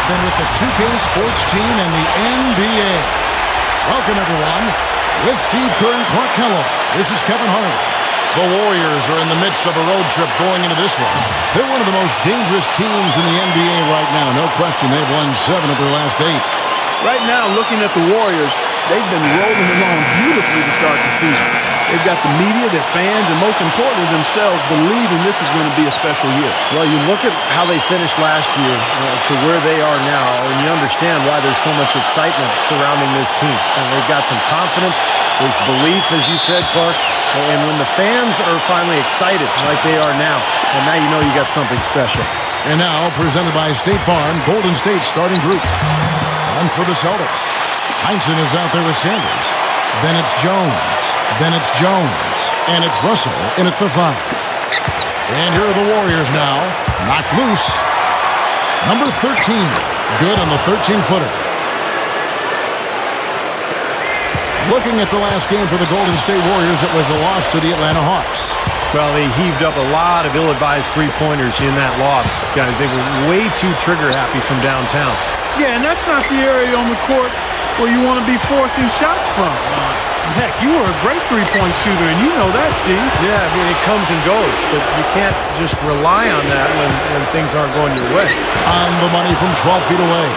than with the 2K sports team and the NBA. Welcome, everyone. With Steve Kerr and Clark Kellogg, this is Kevin Harlan. The Warriors are in the midst of a road trip going into this one. They're one of the most dangerous teams in the NBA right now. No question, they've won 7 of their last 8. Right now, looking at the Warriors, they've been rolling along beautifully to start the season. They've got the media, their fans, and most importantly, themselves believing this is going to be a special year. Well, you look at how they finished last year to where they are now, and you understand why there's so much excitement surrounding this team. And they've got some confidence, there's belief, as you said, Clark. And when the fans are finally excited like they are now, and now you know you got something special. And now, presented by State Farm, Golden State starting group. On for the Celtics. Heinsohn is out there with Sanders. Then it's Jones. Then it's Jones. And it's Russell in at the 5. And here are the Warriors now. Knocked loose. Number 13. Good on the 13-footer. Looking at the last game for the Golden State Warriors, it was a loss to the Atlanta Hawks. Well, they heaved up a lot of ill-advised three-pointers in that loss. Guys, they were way too trigger-happy from downtown. Yeah, and that's not the area on the court where you want to be forcing shots from. Heck, you were a great three-point shooter, and you know that, Steve. Yeah, I mean, it comes and goes, but you can't just rely on that when things aren't going your way. On the money from 12 feet away.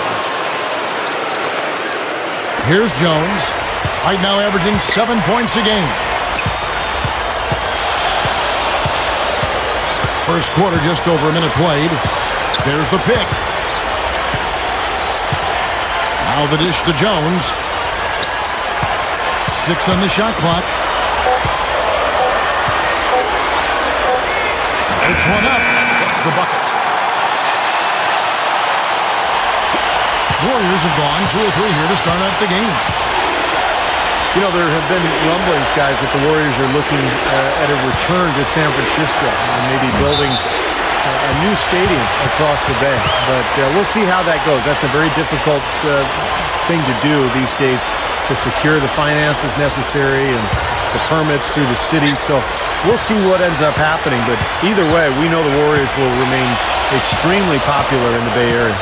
Here's Jones. Right now averaging 7 points a game. First quarter, just over a minute played. There's the pick. Now the dish to Jones. 6 on the shot clock. Floats one up. Gets the bucket. Warriors have gone 2 or 3 here to start out the game. You know, there have been rumblings, guys, that the Warriors are looking at a return to San Francisco and maybe building a new stadium across the bay. But we'll see how that goes. That's a very difficult thing to do these days, to secure the finances necessary and the permits through the city. So we'll see what ends up happening. But either way, we know the Warriors will remain extremely popular in the Bay Area.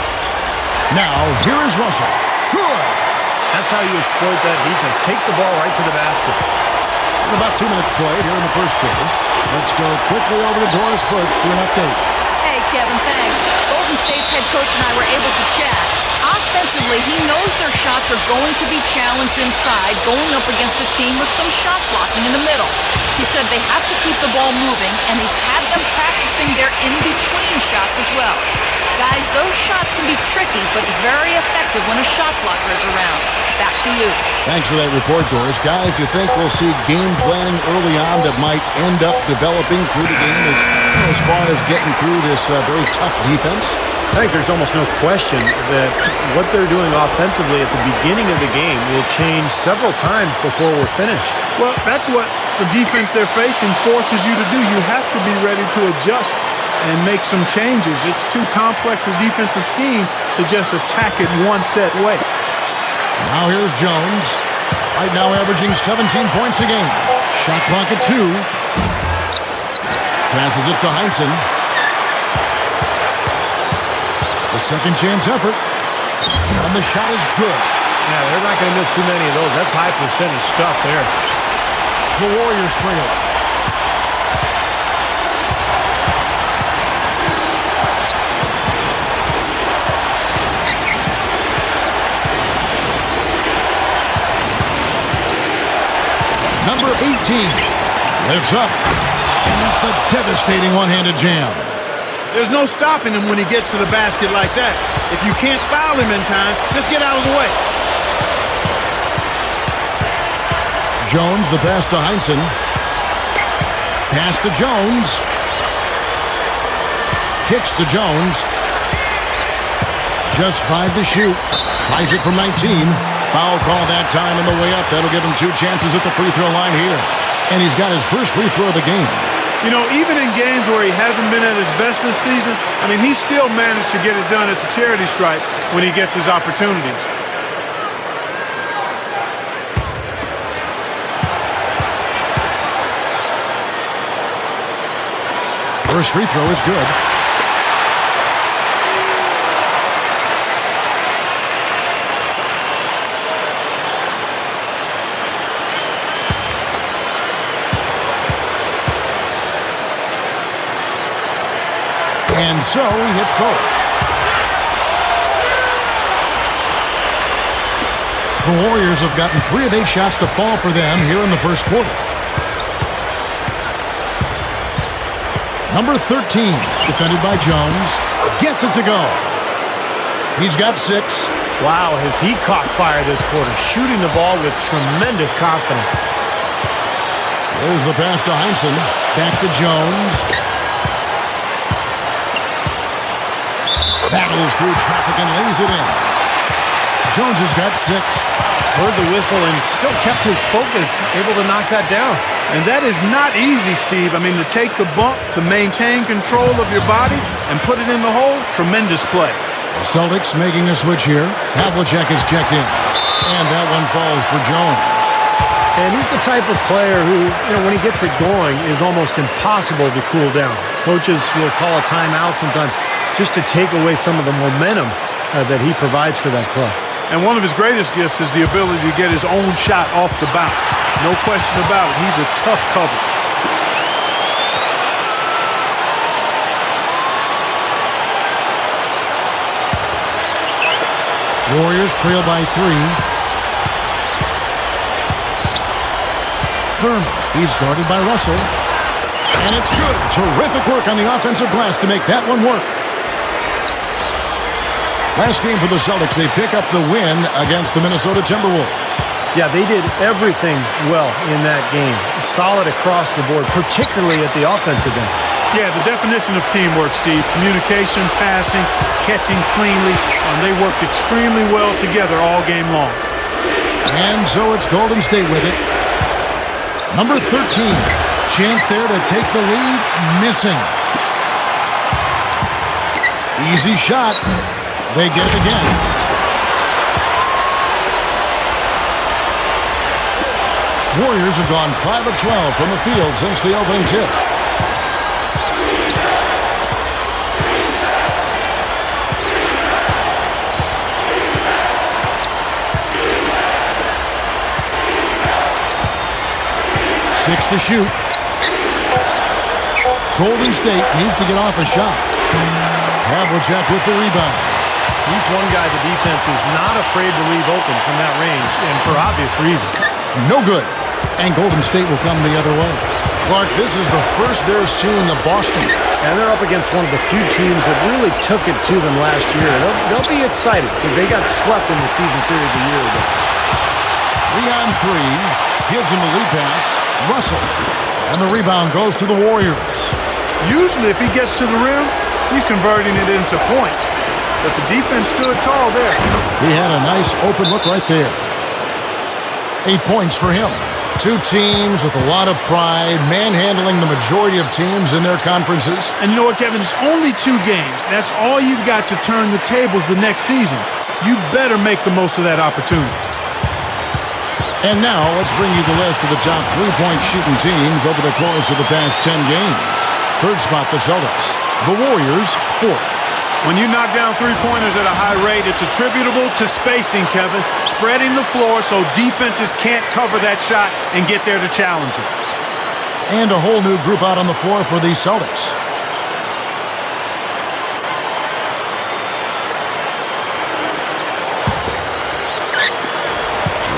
Now, here is Russell. Good. That's how you exploit that defense. Take the ball right to the basket. About 2 minutes played here in the first quarter. Let's go quickly over to Doris Burke for an update. Hey, Kevin, thanks. Golden State's head coach and I were able to chat. Offensively, he knows their shots are going to be challenged inside, going up against a team with some shot blocking in the middle. He said they have to keep the ball moving, and he's had them practicing their in-between shots as well. Guys, those shots can be tricky, but very effective when a shot blocker is around. Back to you. Thanks for that report, Doris. Guys, do you think we'll see game planning early on that might end up developing through the game as far as getting through this very tough defense? I think there's almost no question that what they're doing offensively at the beginning of the game will change several times before we're finished. Well, that's what the defense they're facing forces you to do. You have to be ready to adjust and make some changes. It's too complex a defensive scheme to just attack it one set way. Now here's Jones. Right now averaging 17 points a game. Shot clock at 2. Passes it to Heinsohn. The second chance effort. And the shot is good. Yeah, they're not going to miss too many of those. That's high percentage stuff there. The Warriors trail. Number 18 lifts up, and it's the devastating one-handed jam. There's no stopping him when he gets to the basket like that. If you can't foul him in time, just get out of the way. Jones, the pass to Heinsohn. Pass to Jones. Kicks to Jones. Just 5 to shoot. Tries it from 19. Foul call that time on the way up. That'll give him 2 chances at the free throw line here. And he's got his first free throw of the game. You know, even in games where he hasn't been at his best this season, I mean, he still managed to get it done at the charity stripe when he gets his opportunities. First free throw is good. so he hits both. The Warriors have gotten 3 of 8 shots to fall for them here in the first quarter. Number 13, defended by Jones, gets it to go. He's got 6. Wow, has he caught fire this quarter, shooting the ball with tremendous confidence. There's the pass to Heinsohn. Back to Jones. Battles through traffic and lays it in. Jones has got 6. Heard the whistle and still kept his focus, able to knock that down. And that is not easy, Steve. I mean, to take the bump, to maintain control of your body, and put it in the hole, tremendous play. The Celtics making a switch here. Havlicek is checked in. And that one falls for Jones. And he's the type of player who, when he gets it going, is almost impossible to cool down. Coaches will call a timeout sometimes just to take away some of the momentum that he provides for that club. And one of his greatest gifts is the ability to get his own shot off the bounce. No question about it. He's a tough cover. Warriors trail by 3. Thurman, he's guarded by Russell. And it's good. Terrific work on the offensive glass to make that one work. Last game for the Celtics, they pick up the win against the Minnesota Timberwolves. Yeah, they did everything well in that game. Solid across the board, particularly at the offensive end. Yeah, the definition of teamwork, Steve. Communication, passing, catching cleanly. They worked extremely well together all game long. And so it's Golden State with it. Number 13. Chance there to take the lead. Missing. Easy shot. They get it again. Warriors have gone 5 of 12 from the field since the opening tip. Six to shoot. Golden State needs to get off a shot. Havlicek with the rebound. He's one guy the defense is not afraid to leave open from that range, and for obvious reasons. No good. And Golden State will come the other way. Clark, this is the first they're seeing of Boston. And they're up against one of the few teams that really took it to them last year. They'll be excited because they got swept in the season series a year ago. 3-on-3. Gives him the lead pass. Russell. And the rebound goes to the Warriors. Usually if he gets to the rim, he's converting it into points. But the defense stood tall there. He had a nice open look right there. 8 points for him. 2 teams with a lot of pride, manhandling the majority of teams in their conferences. And you know what, Kevin? It's only 2 games. That's all you've got to turn the tables the next season. You better make the most of that opportunity. And now let's bring you the list of the top 3-point shooting teams over the course of the past 10 games. Third spot, the Celtics. The Warriors, 4th. When you knock down 3-pointers at a high rate, it's attributable to spacing, Kevin. Spreading the floor so defenses can't cover that shot and get there to challenge it. And a whole new group out on the floor for the Celtics.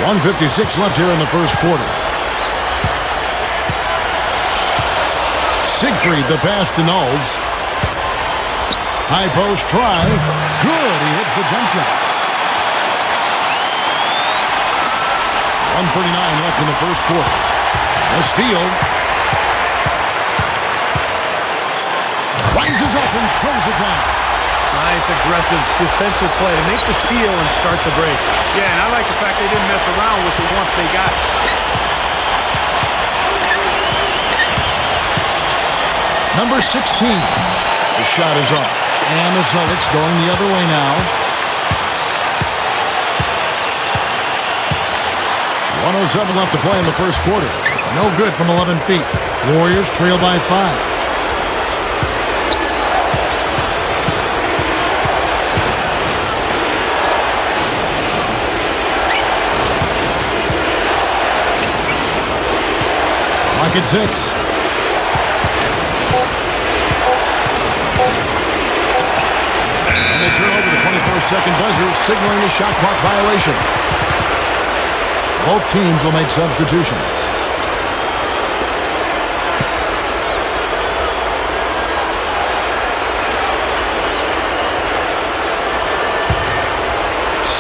.156 left here in the first quarter. Siegfried, the pass to Knowles. High post try. Good. He hits the jump shot. 1:39 left in the first quarter. A steal. Rises up and throws it down. Nice aggressive defensive play to make the steal and start the break. Yeah, and I like the fact they didn't mess around with it once they got it. Number 16. The shot is off. And the Celtics going the other way now. 1:07 left to play in the first quarter. No good from 11 feet. Warriors trail by 5. Clock at 6. turnover, the 24-second buzzer signaling the shot clock violation. Both teams will make substitutions.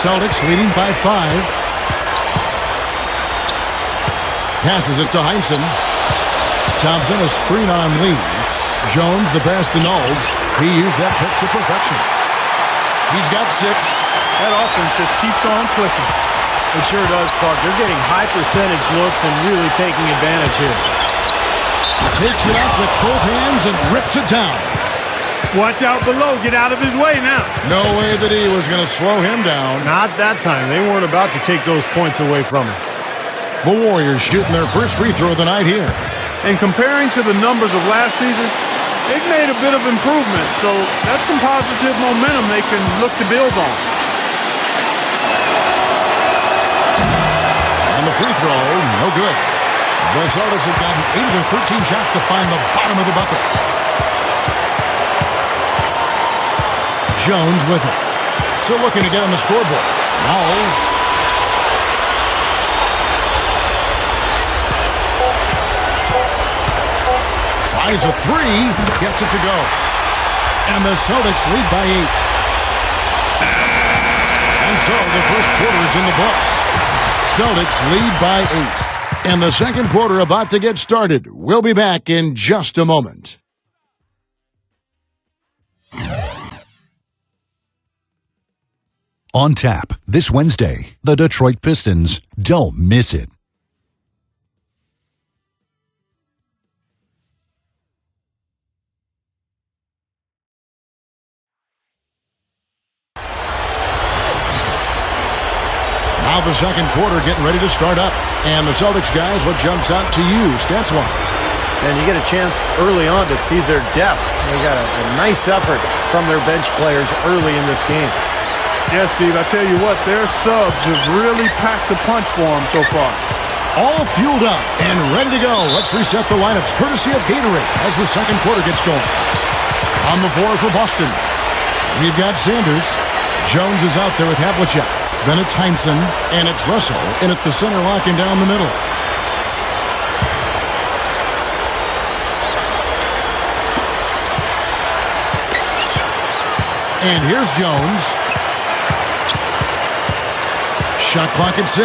Celtics leading by 5. Passes it to Heinsohn. Thompson, a screen on Lee. Jones, the pass to Knowles. He used that pick to perfection. He's got 6. That offense just keeps on clicking. It sure does, Clark. They're getting high percentage looks and really taking advantage here. Takes it up with both hands and rips it down. Watch out below. Get out of his way now. No way that he was going to slow him down. Not that time. They weren't about to take those points away from him. The Warriors shooting their first free throw of the night here. And comparing to the numbers of last season, they've made a bit of improvement. So that's some positive momentum they can look to build on. And the free throw, no good. The Celtics have gotten 8 of their 13 shots to find the bottom of the bucket. Jones with it. Still looking to get on the scoreboard. Knowles. Tries a 3. Gets it to go. And the Celtics lead by 8. And so the first quarter is in the books. Celtics lead by 8. And the second quarter about to get started. We'll be back in just a moment. On tap this Wednesday, the Detroit Pistons. Don't miss it. Now the second quarter getting ready to start up. And the Celtics guys, what jumps out to you stats-wise? And you get a chance early on to see their depth. They got a nice effort from their bench players early in this game. Yes, Steve, I tell you what, their subs have really packed the punch for them so far. All fueled up and ready to go. Let's reset the lineups courtesy of Gatorade as the second quarter gets going. On the floor for Boston, we've got Sanders. Jones is out there with Havlicek. Then it's Heinsohn, and it's Russell in at the center, locking down the middle. And here's Jones. Shot clock at 6.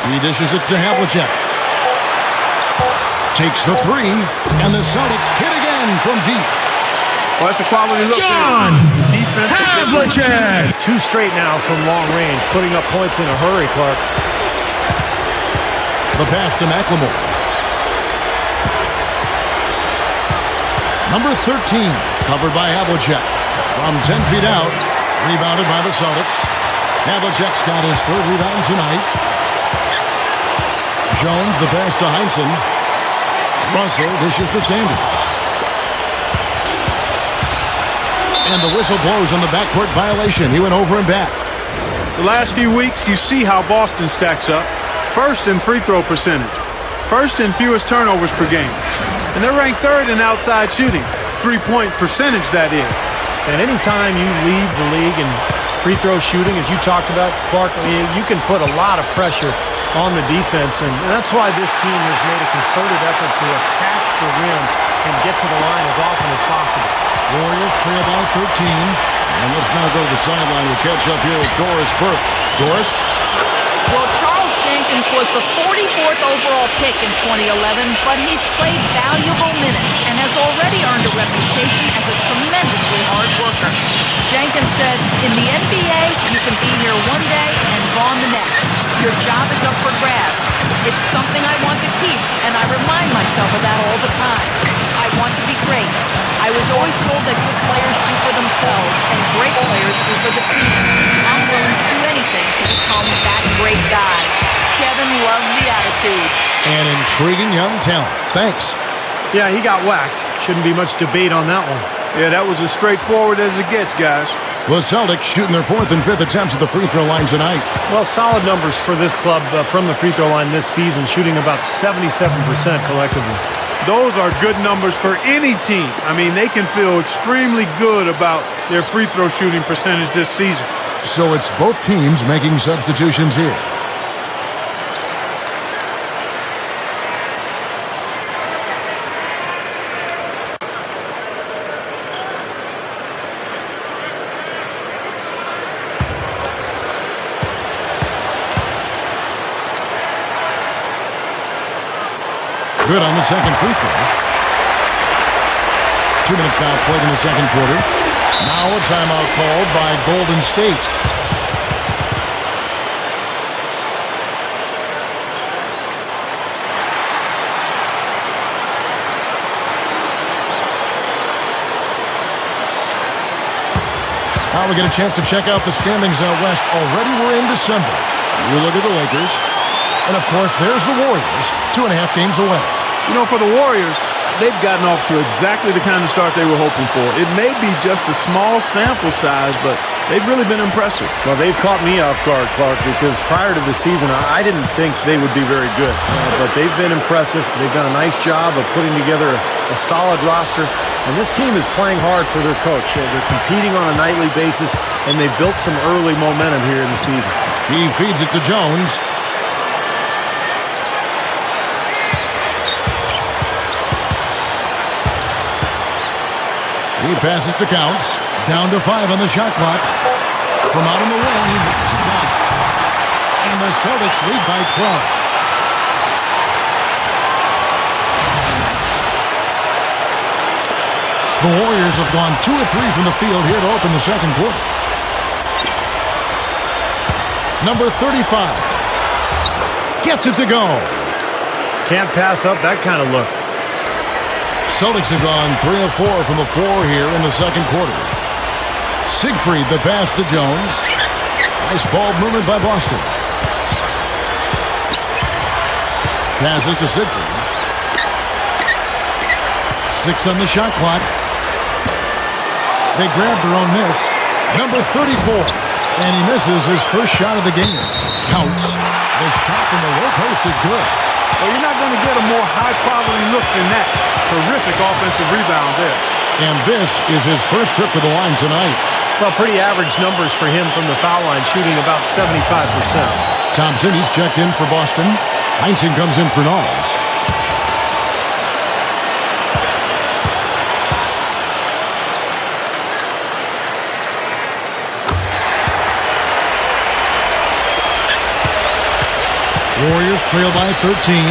He dishes it to Havlicek. Takes the 3, and the Celtics hit again from deep. Well, that's a quality look. John Havlicek. 2 straight now from long range, putting up points in a hurry, Clark. The pass to McLemore. Number 13, covered by Havlicek. From 10 feet out, rebounded by the Celtics. Havlicek's got his 3rd rebound tonight. Jones, the pass to Heinsohn. Russell dishes to Sanders. And the whistle blows on the backcourt violation. He went over and back. The last few weeks, you see how Boston stacks up. First in free throw percentage. First in fewest turnovers per game. And they're ranked 3rd in outside shooting. 3-point percentage, that is. And anytime you lead the league in free throw shooting, as you talked about, Clark, you can put a lot of pressure on the defense. And that's why this team has made a concerted effort to attack the rim and get to the line as often as possible. Warriors trail by 13. And let's now go to the sideline. We'll catch up here with Doris Burke. Doris? Well, Charles Jenkins was the 44th overall pick in 2011, but he's played valuable minutes and has already earned a reputation as a tremendously hard worker. Jenkins said, in the NBA, you can be here one day and gone the next. Your job is up for grabs. It's something I want to keep, and I remind myself of that all the time. I want to be great. I was always told that good players do for themselves and great players do for the team. I'm willing to do anything to become that great guy. Kevin loved the attitude. An intriguing young talent. Thanks. Yeah, he got whacked. Shouldn't be much debate on that one. Yeah, that was as straightforward as it gets, guys. The Celtics shooting their 4th and 5th attempts at the free throw line tonight. Well, solid numbers for this club from the free throw line this season, shooting about 77% collectively. Those are good numbers for any team. I mean, they can feel extremely good about their free throw shooting percentage this season. So it's both teams making substitutions here. Good on the second free throw. 2 minutes now played in the second quarter. Now a timeout called by Golden State. Now we get a chance to check out the standings out west. Already we're in December. You look at the Lakers. And, of course, there's the Warriors, 2.5 games away. You know, for the Warriors, they've gotten off to exactly the kind of start they were hoping for. It may be just a small sample size, but they've really been impressive. Well, they've caught me off guard, Clark, because prior to the season, I didn't think they would be very good. But they've been impressive. They've done a nice job of putting together a solid roster. And this team is playing hard for their coach. They're competing on a nightly basis, and they've built some early momentum here in the season. He feeds it to Jones. He passes to Counts. Down to 5 on the shot clock. From out on the wing, he knocks it down. And the Celtics lead by 12. The Warriors have gone 2 of 3 from the field here to open the second quarter. Number 35. Gets it to go. Can't pass up that kind of look. Celtics have gone 3 of 4 from the floor here in the second quarter. Siegfried, the pass to Jones. Nice ball movement by Boston. Passes to Siegfried. 6 on the shot clock. They grab their own miss. Number 34. And he misses his first shot of the game. Counts. The shot from the low post is good. Well, you're not going to get a more high-quality look than that. Terrific offensive rebound there. And this is his first trip to the line tonight. Well, pretty average numbers for him from the foul line, shooting about 75%. Thompson, he's checked in for Boston. Heinsohn comes in for Knowles. Warriors trail by 13.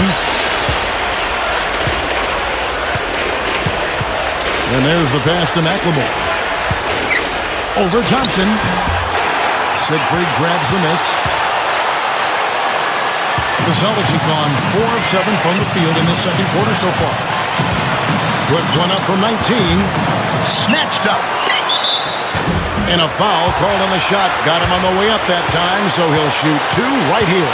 And there's the pass to McLemore. Over Thompson. Siegfried grabs the miss. The Celtics have gone 4 of 7 from the field in the second quarter so far. Puts one up from 19. Snatched up. And a foul called on the shot. Got him on the way up that time, so he'll shoot 2 right here.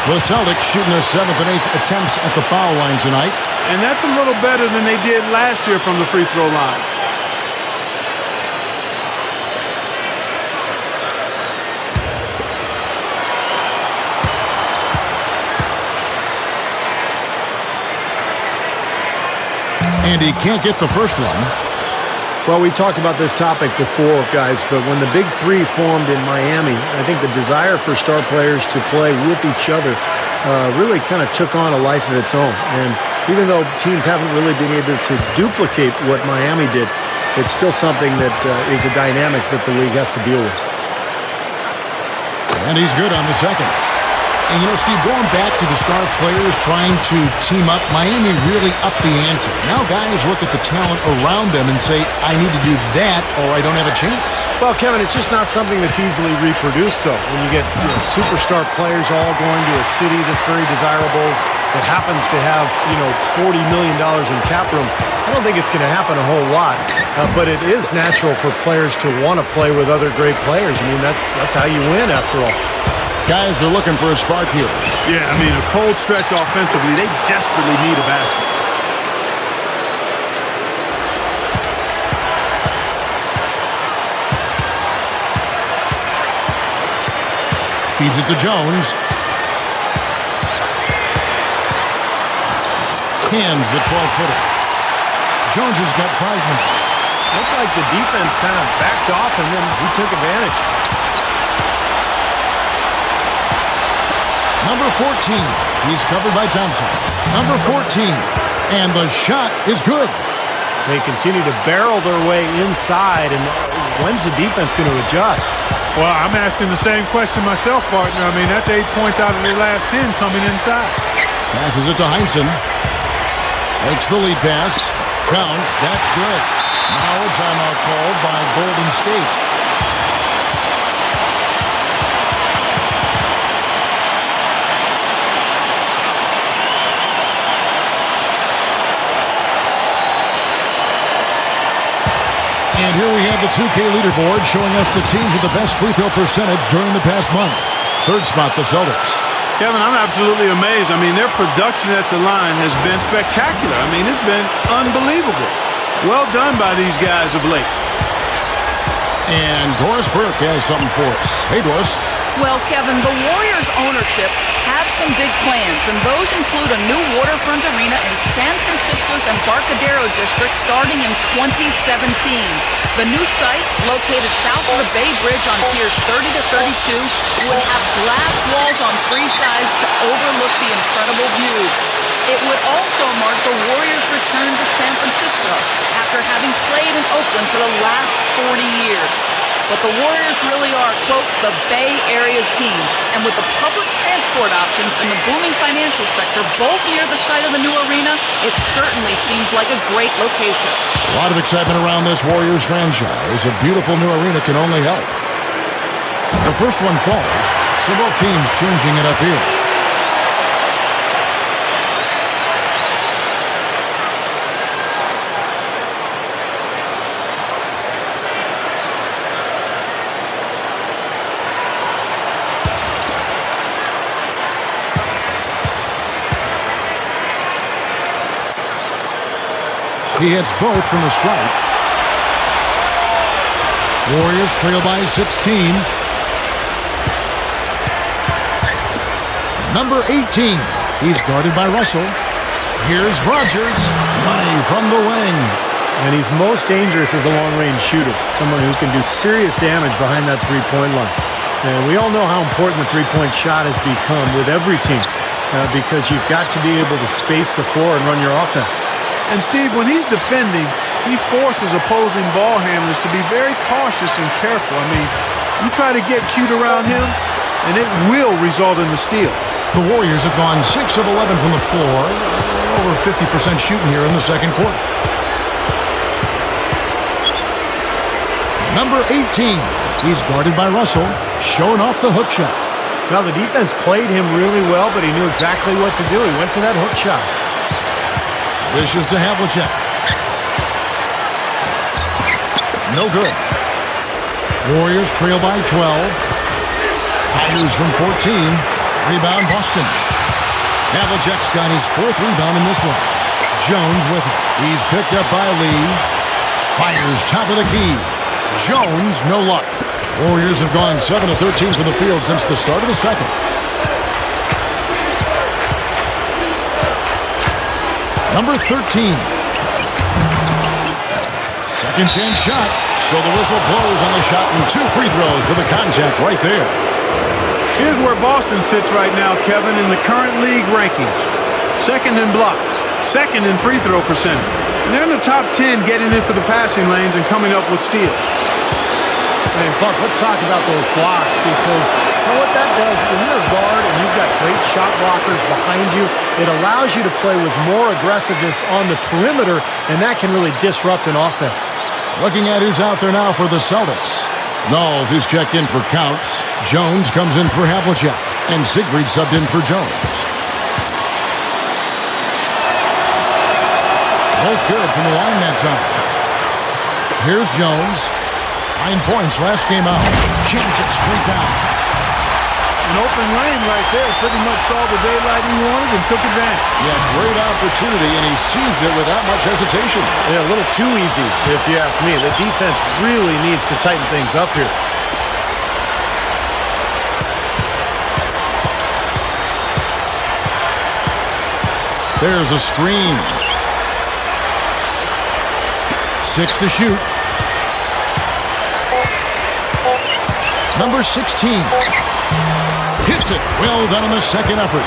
The Celtics shooting their 7th and 8th attempts at the foul line tonight. And that's a little better than they did last year from the free throw line. And he can't get the first one. Well, we talked about this topic before, guys, but when the Big Three formed in Miami, I think the desire for star players to play with each other really kind of took on a life of its own. And even though teams haven't really been able to duplicate what Miami did, it's still something that is a dynamic that the league has to deal with. And he's good on the second. And, you know, Steve, going back to the star players trying to team up, Miami really upped the ante. Now guys look at the talent around them and say, I need to do that or I don't have a chance. Well, Kevin, it's just not something that's easily reproduced, though. When you get superstar players all going to a city that's very desirable, that happens to have, $40 million in cap room, I don't think it's going to happen a whole lot. But it is natural for players to want to play with other great players. I mean, that's how you win, after all. Guys are looking for a spark here. Yeah, I mean, a cold stretch offensively. They desperately need a basket. Feeds it to Jones. Hands the 12-footer. Jones has got 5 minutes. Looked like the defense kind of backed off, and then he took advantage. Number 14. He's covered by Thompson. Number 14. And the shot is good. They continue to barrel their way inside, and when's the defense going to adjust? Well, I'm asking the same question myself, partner. I mean, that's 8 points out of their last 10 coming inside. Passes it to Heinsohn. Makes the lead pass. Counts. That's good. Now a timeout called by Golden State. And here we have the 2K leaderboard showing us the teams with the best free throw percentage during the past month. Third spot, the Celtics. Kevin, I'm absolutely amazed. I mean, their production at the line has been spectacular. I mean, it's been unbelievable. Well done by these guys of late. And Doris Burke has something for us. Hey, Doris. Well, Kevin, the Warriors ownership have some big plans, and those include a new waterfront arena in San Francisco's Embarcadero district starting in 2017. The new site, located south of the Bay Bridge on Piers 30 to 32, would have glass walls on 3 sides to overlook the incredible views. It would also mark the Warriors' return to San Francisco after having played in Oakland for the last 40 years. But the Warriors really are, quote, the Bay Area's team. And with the public transport options and the booming financial sector both near the site of the new arena, it certainly seems like a great location. A lot of excitement around this Warriors franchise. A beautiful new arena can only help. The first one falls, so both teams changing it up here. He hits both from the stripe. Warriors trail by 16. Number 18. He's guarded by Russell. Here's Rogers. Money from the wing. And he's most dangerous as a long-range shooter, someone who can do serious damage behind that three-point line. And we all know how important the three-point shot has become with every team because you've got to be able to space the floor and run your offense. And Steve, when he's defending, he forces opposing ball handlers to be very cautious and careful. I mean, you try to get cute around him, and it will result in the steal. The Warriors have gone 6 of 11 from the floor, over 50% shooting here in the second quarter. Number 18, he's guarded by Russell, showing off the hook shot. Now, the defense played him really well, but he knew exactly what to do. He went to that hook shot. Dishes to Havlicek. No good. Warriors trail by 12. Fires from 14. Rebound Boston. Havlicek's got his 4th rebound in this one. Jones with it. He's picked up by Lee. Fires top of the key. Jones, no luck. Warriors have gone 7 of 13 from the field since the start of the second. Number 13. Second chance shot. So the whistle blows on the shot and 2 free throws for the contact right there. Here's where Boston sits right now, Kevin, in the current league rankings. Second in blocks. Second in free throw percentage. And they're in the top 10 getting into the passing lanes and coming up with steals. And Clark, let's talk about those blocks because you know what that does? When you're a guard and you've got great shot blockers behind you, it allows you to play with more aggressiveness on the perimeter, and that can really disrupt an offense. Looking at who's out there now for the Celtics. Knowles is checked in for Counts. Jones comes in for Havlicek. And Siegfried subbed in for Jones. Both good from the line that time. Here's Jones. 9 points last game out. Jams it straight down. An open lane right there. Pretty much saw the daylight he wanted and took advantage. Yeah, great opportunity, and he seized it without much hesitation. Yeah, a little too easy, if you ask me. The defense really needs to tighten things up here. There's a screen. 6 to shoot. Number 16. Hits it. Well done on the second effort.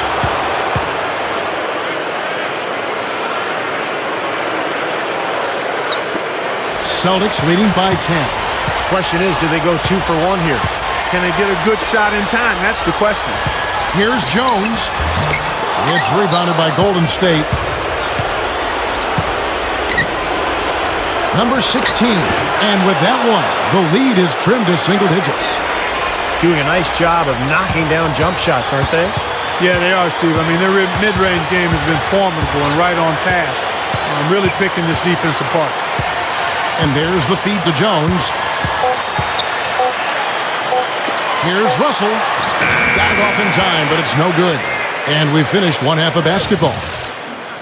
Celtics leading by 10. Question is, do they go 2 for 1 here? Can they get a good shot in time? That's the question. Here's Jones. It's rebounded by Golden State. Number 16. And with that one, the lead is trimmed to single digits. Doing a nice job of knocking down jump shots, aren't they? Yeah, they are, Steve. I mean, their mid-range game has been formidable and right on task. I'm really picking this defense apart. And there's the feed to Jones. Here's Russell. Got it off in time, but it's no good. And we finished one half of basketball.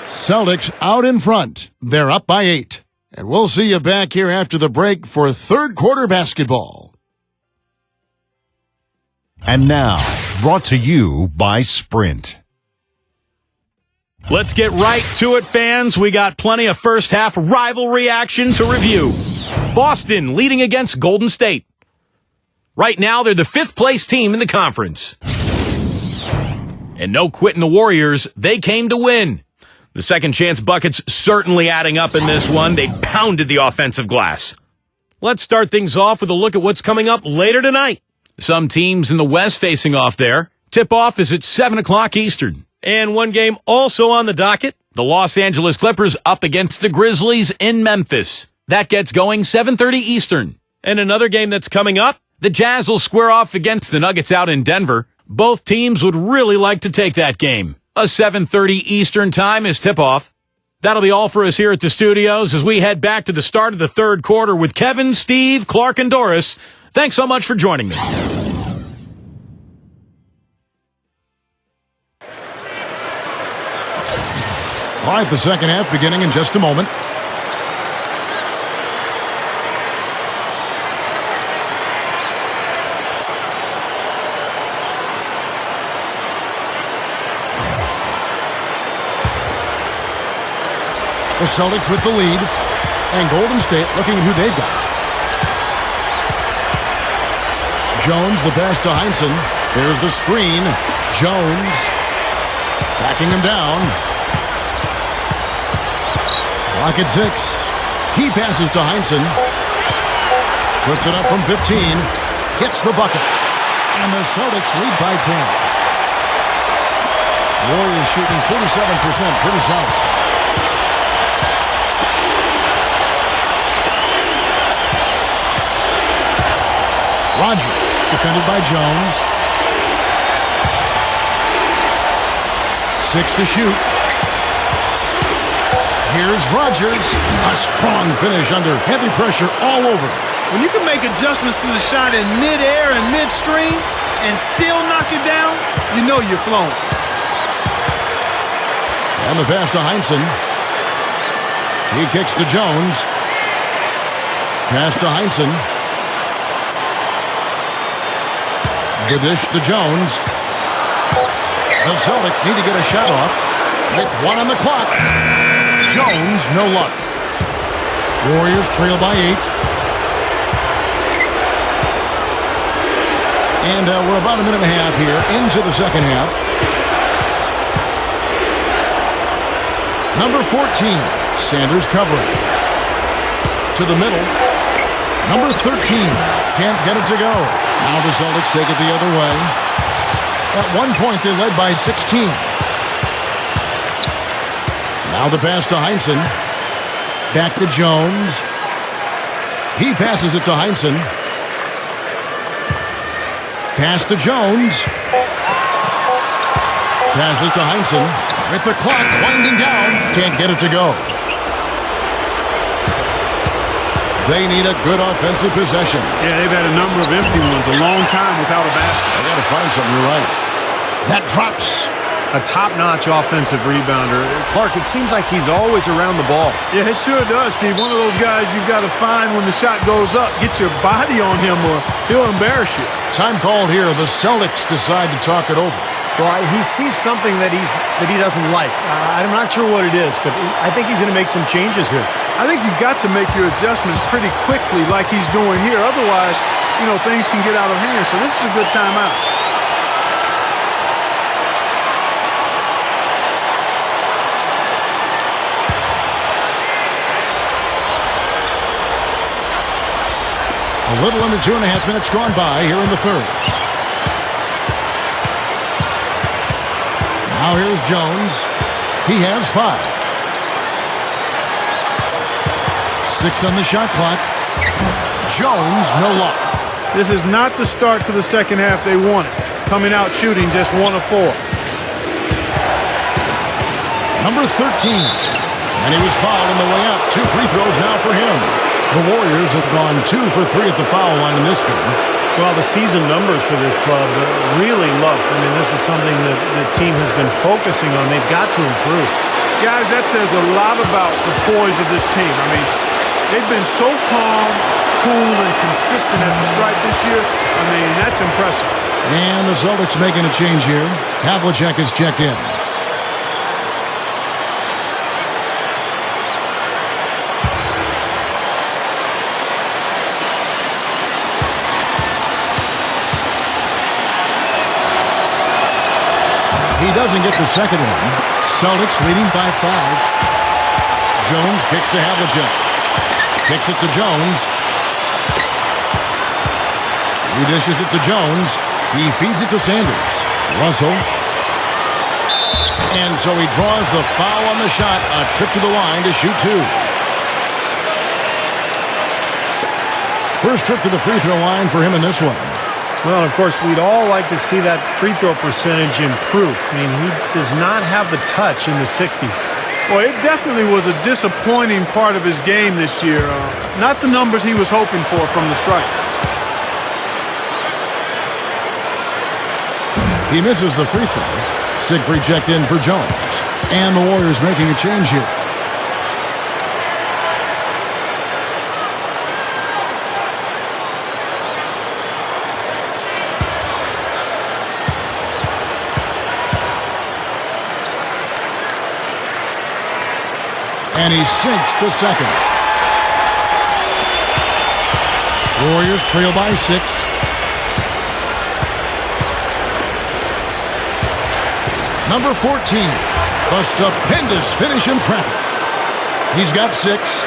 Celtics out in front. They're up by 8. And we'll see you back here after the break for third quarter basketball. And now, brought to you by Sprint. Let's get right to it, fans. We got plenty of first half rivalry action to review. Boston leading against Golden State. Right now, they're the 5th place team in the conference. And no quitting the Warriors. They came to win. The second chance buckets certainly adding up in this one. They pounded the offensive glass. Let's start things off with a look at what's coming up later tonight. Some teams in the West facing off there. Tip-off is at 7 o'clock Eastern. And one game also on the docket. The Los Angeles Clippers up against the Grizzlies in Memphis. That gets going 7:30 Eastern. And another game that's coming up, the Jazz will square off against the Nuggets out in Denver. Both teams would really like to take that game. A 7:30 Eastern time is tip-off. That'll be all for us here at the studios as we head back to the start of the third quarter with Kevin, Steve, Clark, and Doris. Thanks so much for joining me. All right, the second half beginning in just a moment. The Celtics with the lead, and Golden State looking at who they've got. Jones, the pass to Heinsohn. Here's the screen. Jones backing him down. Clock at 6. He passes to Heinsohn. Puts it up from 15. Hits the bucket. And the Celtics lead by 10. Warriors shooting 47%. Pretty solid. Rodgers, defended by Jones. 6 to shoot. Here's Rodgers. A strong finish under heavy pressure all over. When you can make adjustments to the shot in midair and midstream and still knock it down, you know you're flowing. And the pass to Heinsohn. He kicks to Jones. Pass to Heinsohn. The dish to Jones. The Celtics need to get a shot off with 1 on the clock. Jones, no luck. Warriors trail by 8. And we're about a minute and a half here into the second half. Number 14, Sanders covering. To the middle. Number 13, can't get it to go. Now the Celtics take it the other way. At one point, they led by 16. Now the pass to Heinsohn. Back to Jones. He passes it to Heinsohn. Pass to Jones. Passes to Heinsohn. With the clock winding down. Can't get it to go. They need a good offensive possession. Yeah, they've had a number of empty ones, a long time without a basket. I got to find something, you're right. That drops. A top-notch offensive rebounder. Clark, it seems like he's always around the ball. Yeah, it sure does, Steve. One of those guys you've got to find when the shot goes up. Get your body on him or he'll embarrass you. Time called here. The Celtics decide to talk it over. Well, he sees something that he doesn't like. I'm not sure what it is, but I think he's going to make some changes here. I think you've got to make your adjustments pretty quickly like he's doing here. Otherwise, things can get out of hand. So this is a good timeout. A little under 2.5 minutes gone by here in the third. Now here's Jones. He has 5. 6 on the shot clock. Jones, no luck. This is not the start to the second half they wanted. Coming out shooting just 1 of 4. Number 13. And he was fouled on the way up. 2 free throws now for him. The Warriors have gone 2 for 3 at the foul line in this game. Well, the season numbers for this club really low. I mean, this is something that the team has been focusing on. They've got to improve. Guys, that says a lot about the poise of this team. I mean, they've been so calm, cool, and consistent at the stripe this year. I mean, that's impressive. And the Celtics making a change here. Havlicek is checked in. He doesn't get the second one. Celtics leading by 5. Jones kicks to Havlicek. Kicks it to Jones. He dishes it to Jones. He feeds it to Sanders. Russell. And so he draws the foul on the shot. A trip to the line to shoot 2. First trip to the free throw line for him in this one. Well, of course, we'd all like to see that free throw percentage improve. I mean, he does not have the touch in the 60s. Well, it definitely was a disappointing part of his game this year. Not the numbers he was hoping for from the stripe. He misses the free throw. Siegfried checked in for Jones. And the Warriors making a change here. And he sinks the second. Warriors trail by 6. Number 14. A stupendous finish in traffic. He's got 6.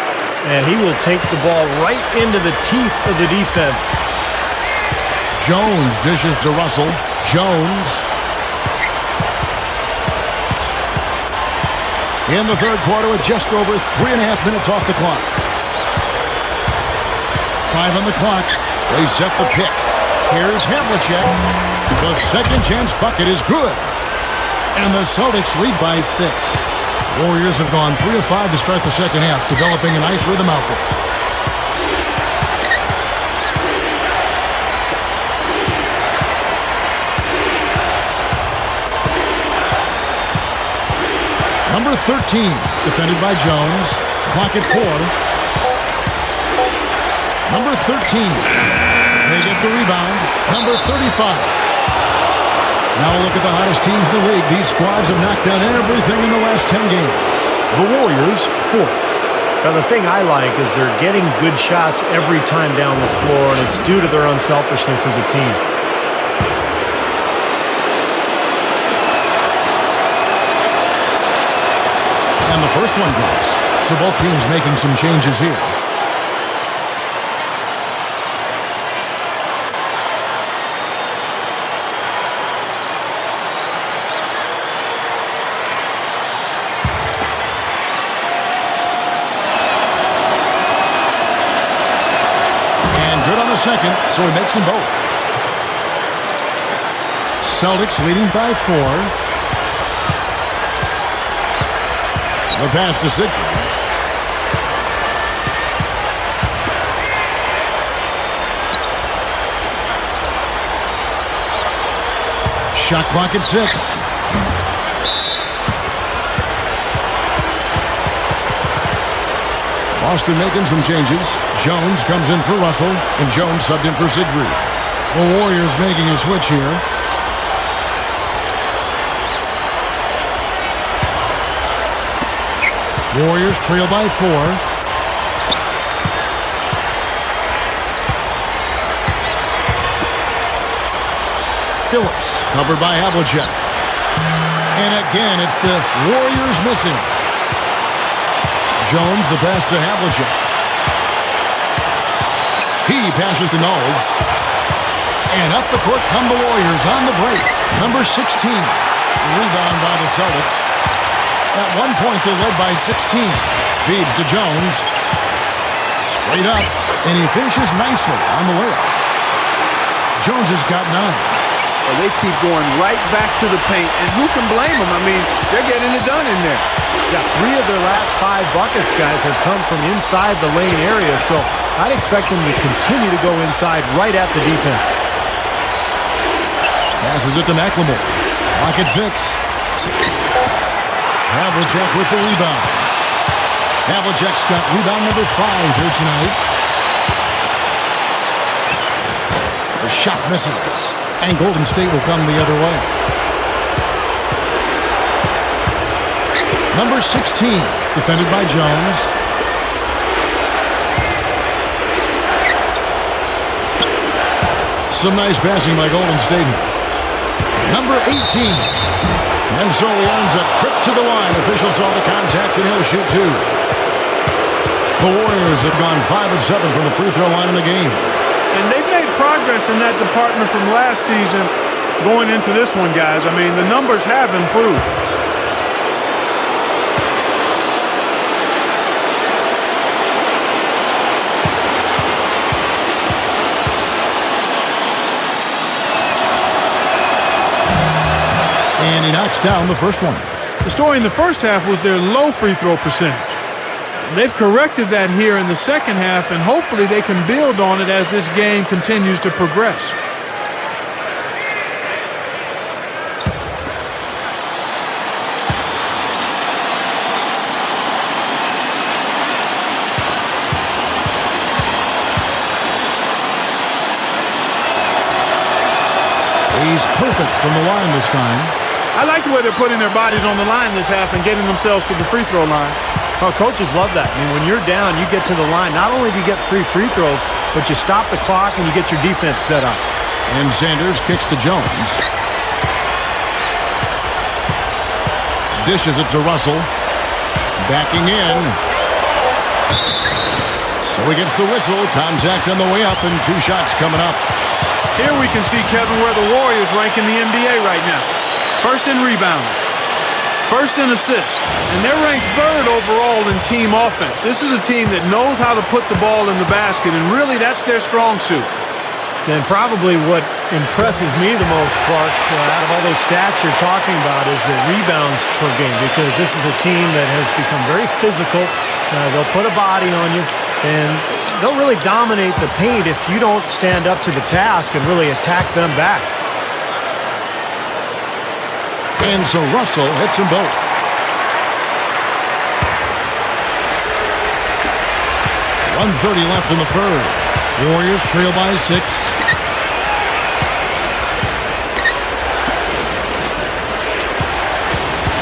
And he will take the ball right into the teeth of the defense. Jones dishes to Russell. Jones. In the third quarter with just over 3.5 minutes off the clock. 5 on the clock. They set the pick. Here's Havlicek. The second chance bucket is good. And the Celtics lead by 6. Warriors have gone 3 of 5 to start the second half, developing a nice rhythm out there. Number 13, defended by Jones. Clock at 4. Number 13. They get the rebound. Number 35. Now look at the hottest teams in the league. These squads have knocked down everything in the last 10 games. The Warriors, 4th. Now, the thing I like is they're getting good shots every time down the floor, and it's due to their unselfishness as a team. And the first one drops. So both teams making some changes here. And good on the second, so he makes them both. Celtics leading by 4. The pass to Siegfried. Shot clock at 6. Boston making some changes. Jones comes in for Russell, and Jones subbed in for Siegfried. The Warriors making a switch here. Warriors trail by 4. Phillips covered by Havlicek. And again, it's the Warriors missing. Jones, the pass to Havlicek. He passes to Knowles. And up the court come the Warriors on the break. Number 16. Rebound by the Celtics. At one point, they led by 16. Feeds to Jones. Straight up. And he finishes nicely on the layup. Jones has got 9. Well, they keep going right back to the paint, and who can blame them? I mean, they're getting it done in there. Yeah, 3 of their last 5 buckets, guys, have come from inside the lane area, so I'd expect them to continue to go inside right at the defense. Passes it to McLemore. Clock at 6. Havlicek with the rebound. Havlicek's got rebound number 5 here tonight. The shot misses. And Golden State will come the other way. Number 16, defended by Jones. Some nice passing by Golden State here. Number 18. And so he earns a trip to the line. Official saw the contact and he'll shoot 2. The Warriors have gone 5 of 7 from the free throw line in the game. And they've made progress in that department from last season going into this one, guys. I mean, the numbers have improved. And he knocks down the first one. The story in the first half was their low free throw percentage. They've corrected that here in the second half, and hopefully they can build on it as this game continues to progress. He's perfect from the line this time. I like the way they're putting their bodies on the line this half and getting themselves to the free throw line. Well, coaches love that. I mean, when you're down, you get to the line. Not only do you get free throws, but you stop the clock and you get your defense set up. And Sanders kicks to Jones. Dishes it to Russell. Backing in. So he gets the whistle. Contact on the way up and 2 shots coming up. Here we can see, Kevin, where the Warriors rank in the NBA right now. First in rebounding. First in assists. And they're ranked 3rd overall in team offense. This is a team that knows how to put the ball in the basket, and really that's their strong suit. And probably what impresses me the most, Clark, out of all those stats you're talking about is the rebounds per game, because this is a team that has become very physical. They'll put a body on you, and they'll really dominate the paint if you don't stand up to the task and really attack them back. And so Russell hits them both. .130 left in the third. Warriors trail by 6.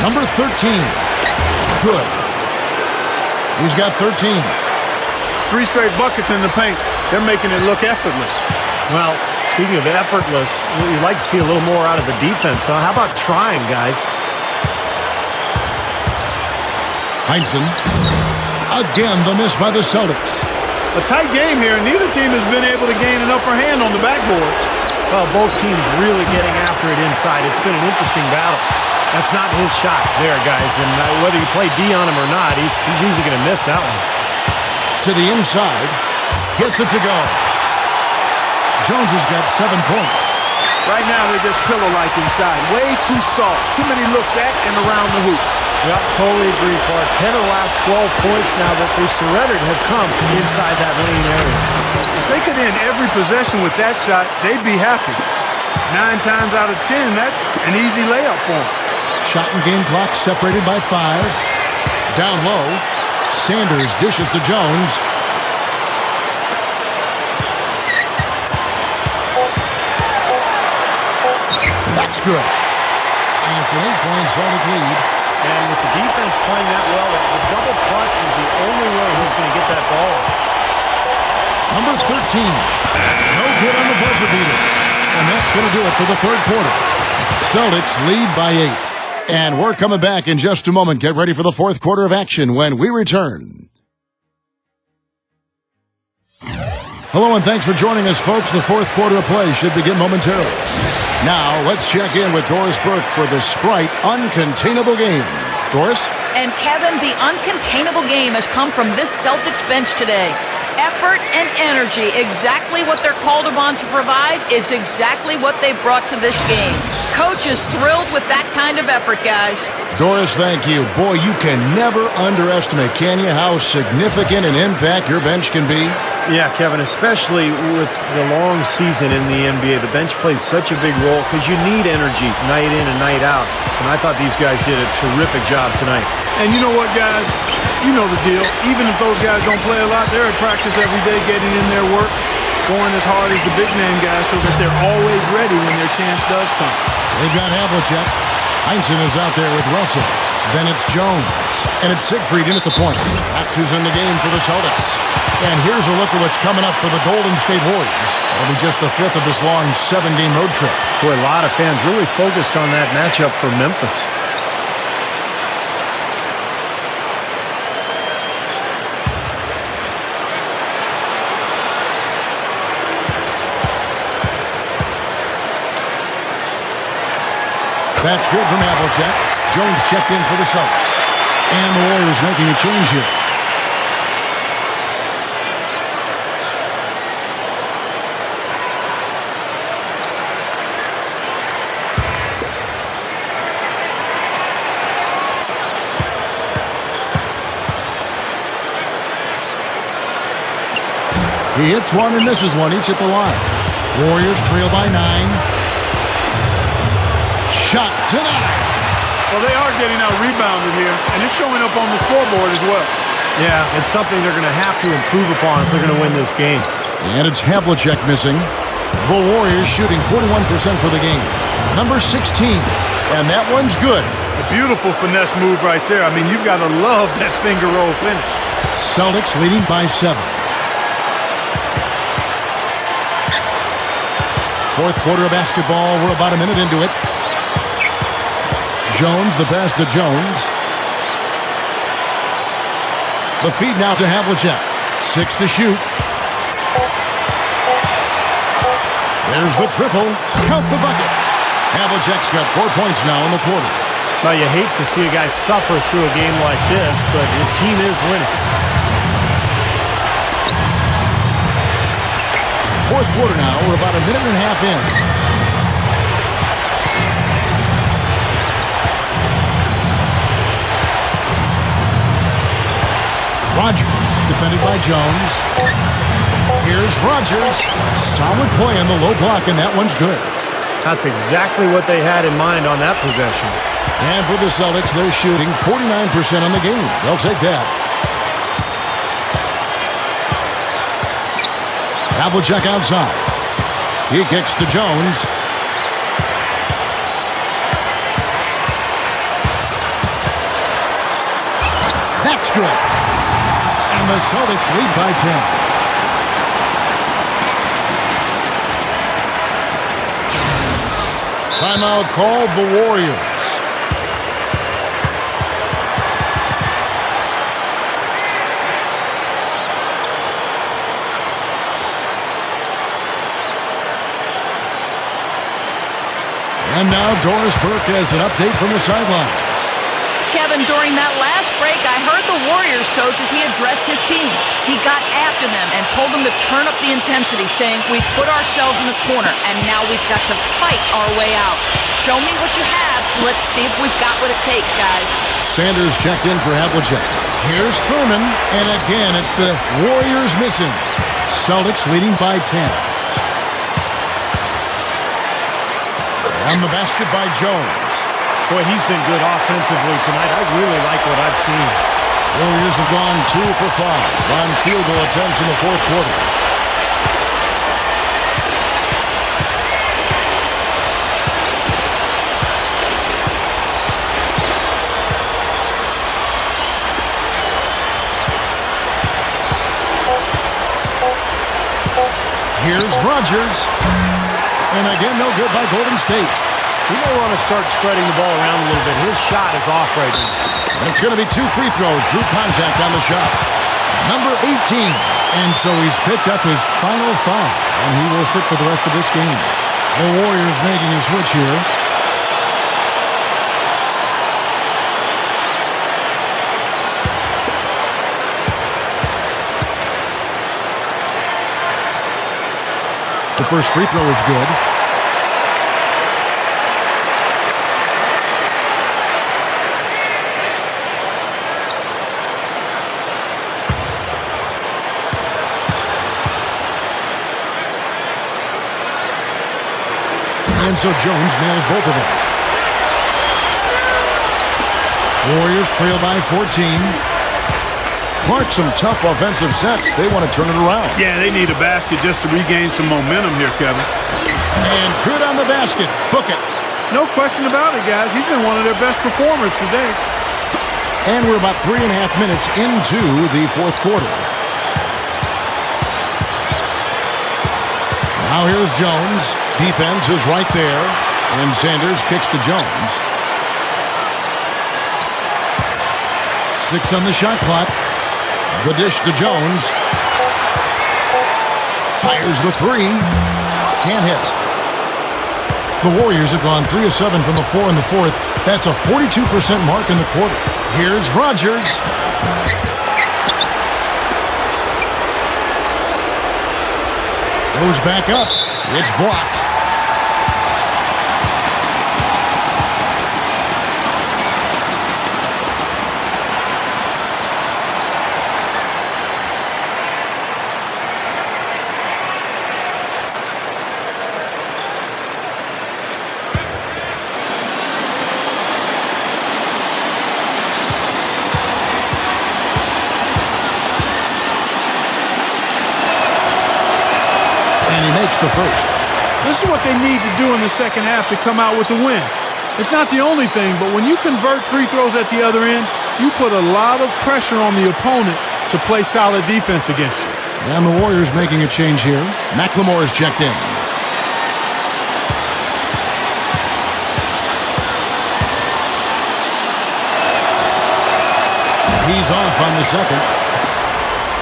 Number 13. Good. He's got 13. 3 straight buckets in the paint. They're making it look effortless. Well, speaking of effortless, you'd like to see a little more out of the defense. So how about trying, guys? Heinsohn. Again, the miss by the Celtics. A tight game here, and neither team has been able to gain an upper hand on the backboards. Well, both teams really getting after it inside. It's been an interesting battle. That's not his shot there, guys. And whether you play D on him or not, he's usually going to miss that one. To the inside. Gets it to go. Jones has got 7 points. Right now, they're just pillow-like inside. Way too soft. Too many looks at and around the hoop. Yep, totally agree, Clark. 10 of the last 12 points now that they surrendered have come inside that lane area. If they could end every possession with that shot, they'd be happy. 9 times out of 10, that's an easy layup for them. Shot and game clock separated by 5. Down low. Sanders dishes to Jones. That's good. And it's an 8-point Celtic lead. And with the defense playing that well, the double clutch is the only way he's going to get that ball. Number 13. No good on the buzzer beater. And that's going to do it for the third quarter. Celtics lead by 8. And we're coming back in just a moment. Get ready for the fourth quarter of action when we return. Hello and thanks for joining us, folks. The fourth quarter of play should begin momentarily. Now, let's check in with Doris Burke for the Sprite Uncontainable Game. Doris? And Kevin, the uncontainable game has come from this Celtics bench today. Effort and energy, exactly what they're called upon to provide, is exactly what they brought to this game. Coach is thrilled with that kind of effort, guys. Doris, thank you. Boy, you can never underestimate, can you, how significant an impact your bench can be? Yeah, Kevin, especially with the long season in the NBA. The bench plays such a big role because you need energy night in and night out. And I thought these guys did a terrific job tonight. And you know what, guys? You know the deal. Even if those guys don't play a lot, they're at practice every day getting in their work, going as hard as the big-name guys so that they're always ready when their chance does come. They've got Havlicek. Heinsohn is out there with Russell. Then it's Jones. And it's Siegfried in at the point. That's who's in the game for the Celtics. And here's a look at what's coming up for the Golden State Warriors. It'll be just the fifth of this long 7-game road trip. Boy, a lot of fans really focused on that matchup for Memphis. That's good from Havlicek. Jones checked in for the Celtics. And the Warriors making a change here. He hits one and misses one, each at the line. Warriors trail by 9. Shot denied. Well, they are getting out rebounded here, and it's showing up on the scoreboard as well. Yeah, it's something they're going to have to improve upon if they're going to win this game. And it's Havlicek missing. The Warriors shooting 41% for the game. Number 16. And that one's good. A beautiful finesse move right there. I mean, you've got to love that finger roll finish. Celtics leading by 7. Fourth quarter of basketball. We're about a minute into it. Jones, the pass to Jones. The feed now to Havlicek. 6 to shoot. There's the triple. Count the bucket. Havlicek's got 4 points now in the quarter. Well, you hate to see a guy suffer through a game like this, but his team is winning. Fourth quarter now. We're about a minute and a half in. Rodgers, defended by Jones. Here's Rodgers. Solid play on the low block, and that one's good. That's exactly what they had in mind on that possession. And for the Celtics, they're shooting 49% on the game. They'll take that. Havlicek outside. He kicks to Jones. That's good. And the Celtics lead by 10. Timeout called the Warriors. And now Doris Burke has an update from the sidelines. Kevin, during that last break, I heard the Warriors coach as he addressed his team. He got after them and told them to turn up the intensity, saying, we've put ourselves in a corner, and now we've got to fight our way out. Show me what you have. Let's see if we've got what it takes, guys. Sanders checked in for Havlicek. Here's Thurman, and again, it's the Warriors missing. Celtics leading by 10. And the basket by Jones. Boy, he's been good offensively tonight. I really like what I've seen. Warriors have gone 2 for 5 on field goal attempts in the fourth quarter. Here's Rogers. And again, no good by Golden State. He may want to start spreading the ball around a little bit. His shot is off right now. And it's going to be 2 free throws. Drew contact on the shot. Number 18. And so he's picked up his final foul. And he will sit for the rest of this game. The Warriors making a switch here. The first free throw is good. And so Jones nails both of them. Warriors trail by 14. Clark, some tough offensive sets. They want to turn it around. Yeah, they need a basket just to regain some momentum here, Kevin. And good on the basket. Book it. No question about it, guys. He's been one of their best performers today. And we're about 3.5 minutes into the fourth quarter. Now here's Jones. Defense is right there. And Sanders kicks to Jones. 6 on the shot clock. The dish to Jones. Fires the 3. Can't hit. The Warriors have gone 3 of 7 from the floor in the fourth. That's a 42% mark in the quarter. Here's Rogers. Goes back up. It's blocked. The first. This is what they need to do in the second half to come out with the win. It's not the only thing, but when you convert free throws at the other end, you put a lot of pressure on the opponent to play solid defense against you. And the Warriors making a change here. McLemore is checked in. He's off on the second.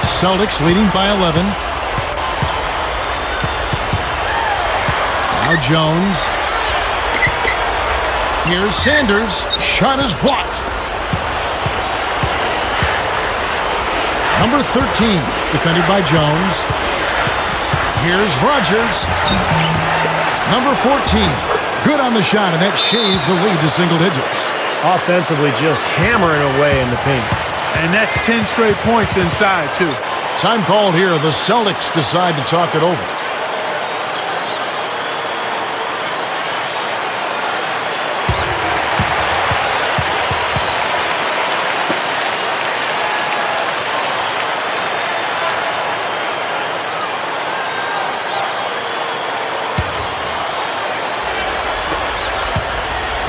Celtics leading by 11. Now Jones. Here's Sanders. Shot is blocked. Number 13, defended by Jones. Here's Rogers. Number 14, good on the shot, and that shaves the lead to single digits. Offensively, just hammering away in the paint. And that's 10 straight points inside, too. Time called here. The Celtics decide to talk it over.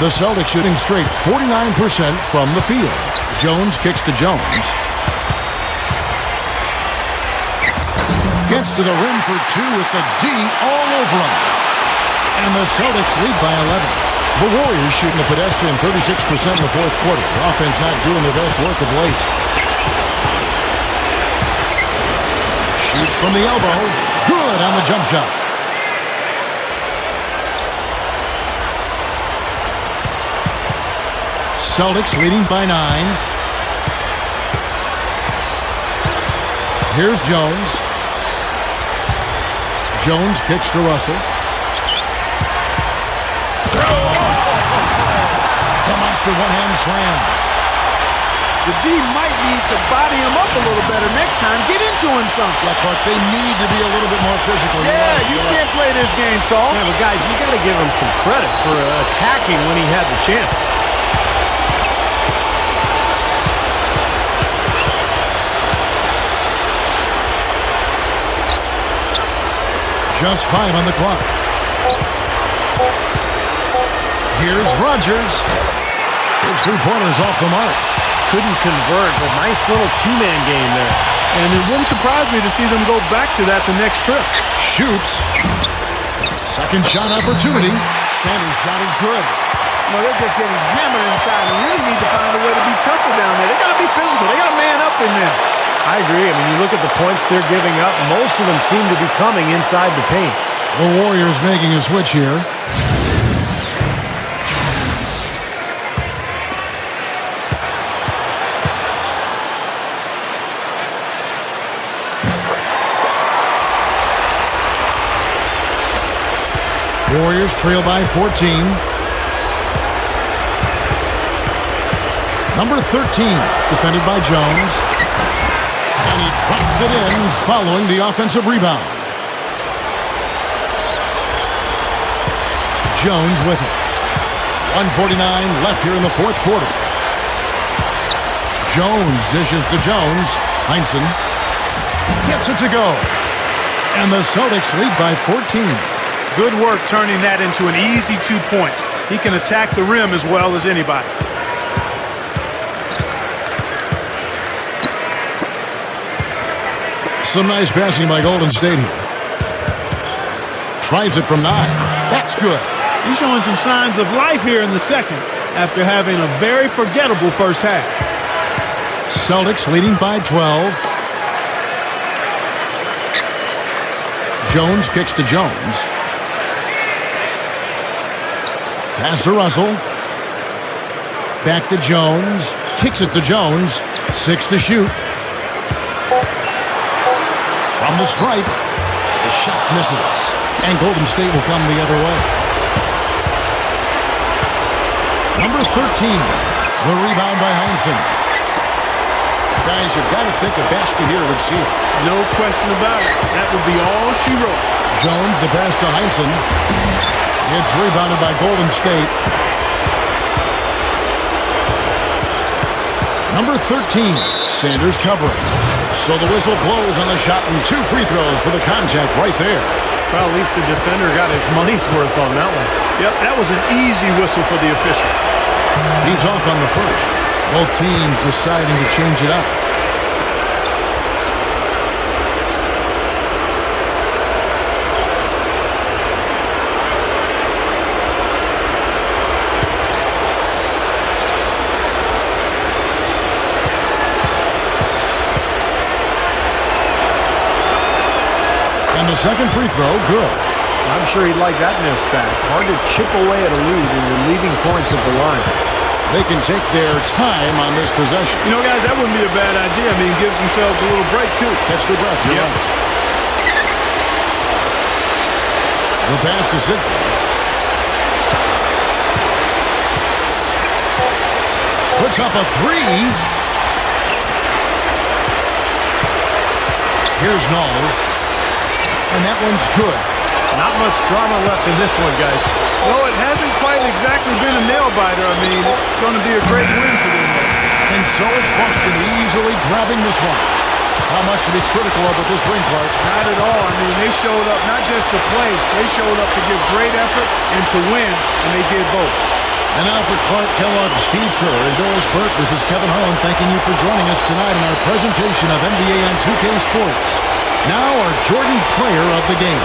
The Celtics shooting straight 49% from the field. Jones kicks to Jones. Gets to the rim for 2 with the D all over him. And the Celtics lead by 11. The Warriors shooting a pedestrian 36% in the fourth quarter. The offense not doing their best work of late. Shoots from the elbow. Good on the jump shot. Celtics leading by 9. Here's Jones. Jones kicks to Russell. The monster one-hand slam. The D might need to body him up a little better next time. Get into him some. Yeah, Clark, they need to be a little bit more physical. Yeah, you can't play this game, Saul. Yeah, but guys, you got to give him some credit for attacking when he had the chance. Just 5 on the clock. Here's Rogers. His 3-pointers off the mark. Couldn't convert, but nice little two-man game there. And it wouldn't surprise me to see them go back to that the next trip. Shoots. Second shot opportunity. Sanders' shot is good. They're just getting hammered inside and really need to find a way to be tougher down there. They got to be physical. They got to man up in there. I agree. I mean, you look at the points they're giving up. Most of them seem to be coming inside the paint. The Warriors making a switch here. Warriors trail by 14. Number 13, defended by Jones. And he drops it in following the offensive rebound. Jones with it. 1:49 left here in the fourth quarter. Jones dishes to Jones. Heinsohn gets it to go. And the Celtics lead by 14. Good work turning that into an easy 2-point. He can attack the rim as well as anybody. Some nice passing by Golden State here. Tries it from 9. That's good. He's showing some signs of life here in the second after having a very forgettable first half. Celtics leading by 12. Jones kicks to Jones. Pass to Russell. Back to Jones. Kicks it to Jones. 6 to shoot. From the stripe. The shot misses. And Golden State will come the other way. Number 13. The rebound by Heinsohn. Guys, you've got to think a basket here would see it. No question about it. That would be all she wrote. Jones, the pass to Heinsohn. It's rebounded by Golden State. Number 13, Sanders covering. So the whistle blows on the shot and 2 free throws for the contact right there. Well, at least the defender got his money's worth on that one. Yep, that was an easy whistle for the official. He's off on the first. Both teams deciding to change it up. And the second free throw, good. I'm sure he'd like that miss back. Hard to chip away at a lead when you're leaving points at the line. They can take their time on this possession. You know, guys, that wouldn't be a bad idea. I mean, it gives themselves a little break, too. Catch their breath. You're right. The pass to Sigford. Puts up a 3. Here's Knowles. And that one's good. Not much drama left in this one, guys. No, it hasn't quite exactly been a nail-biter. I mean, it's going to be a great win for them. And so it's Boston easily grabbing this one. How much to be critical of with this win, Clark? Not at all. I mean, they showed up not just to play. They showed up to give great effort and to win, and they did both. And now for Clark Kellogg, Steve Kerr, and Doris Burke, this is Kevin Harlan thanking you for joining us tonight in our presentation of NBA on 2K Sports. Now our Jordan Player of the Game.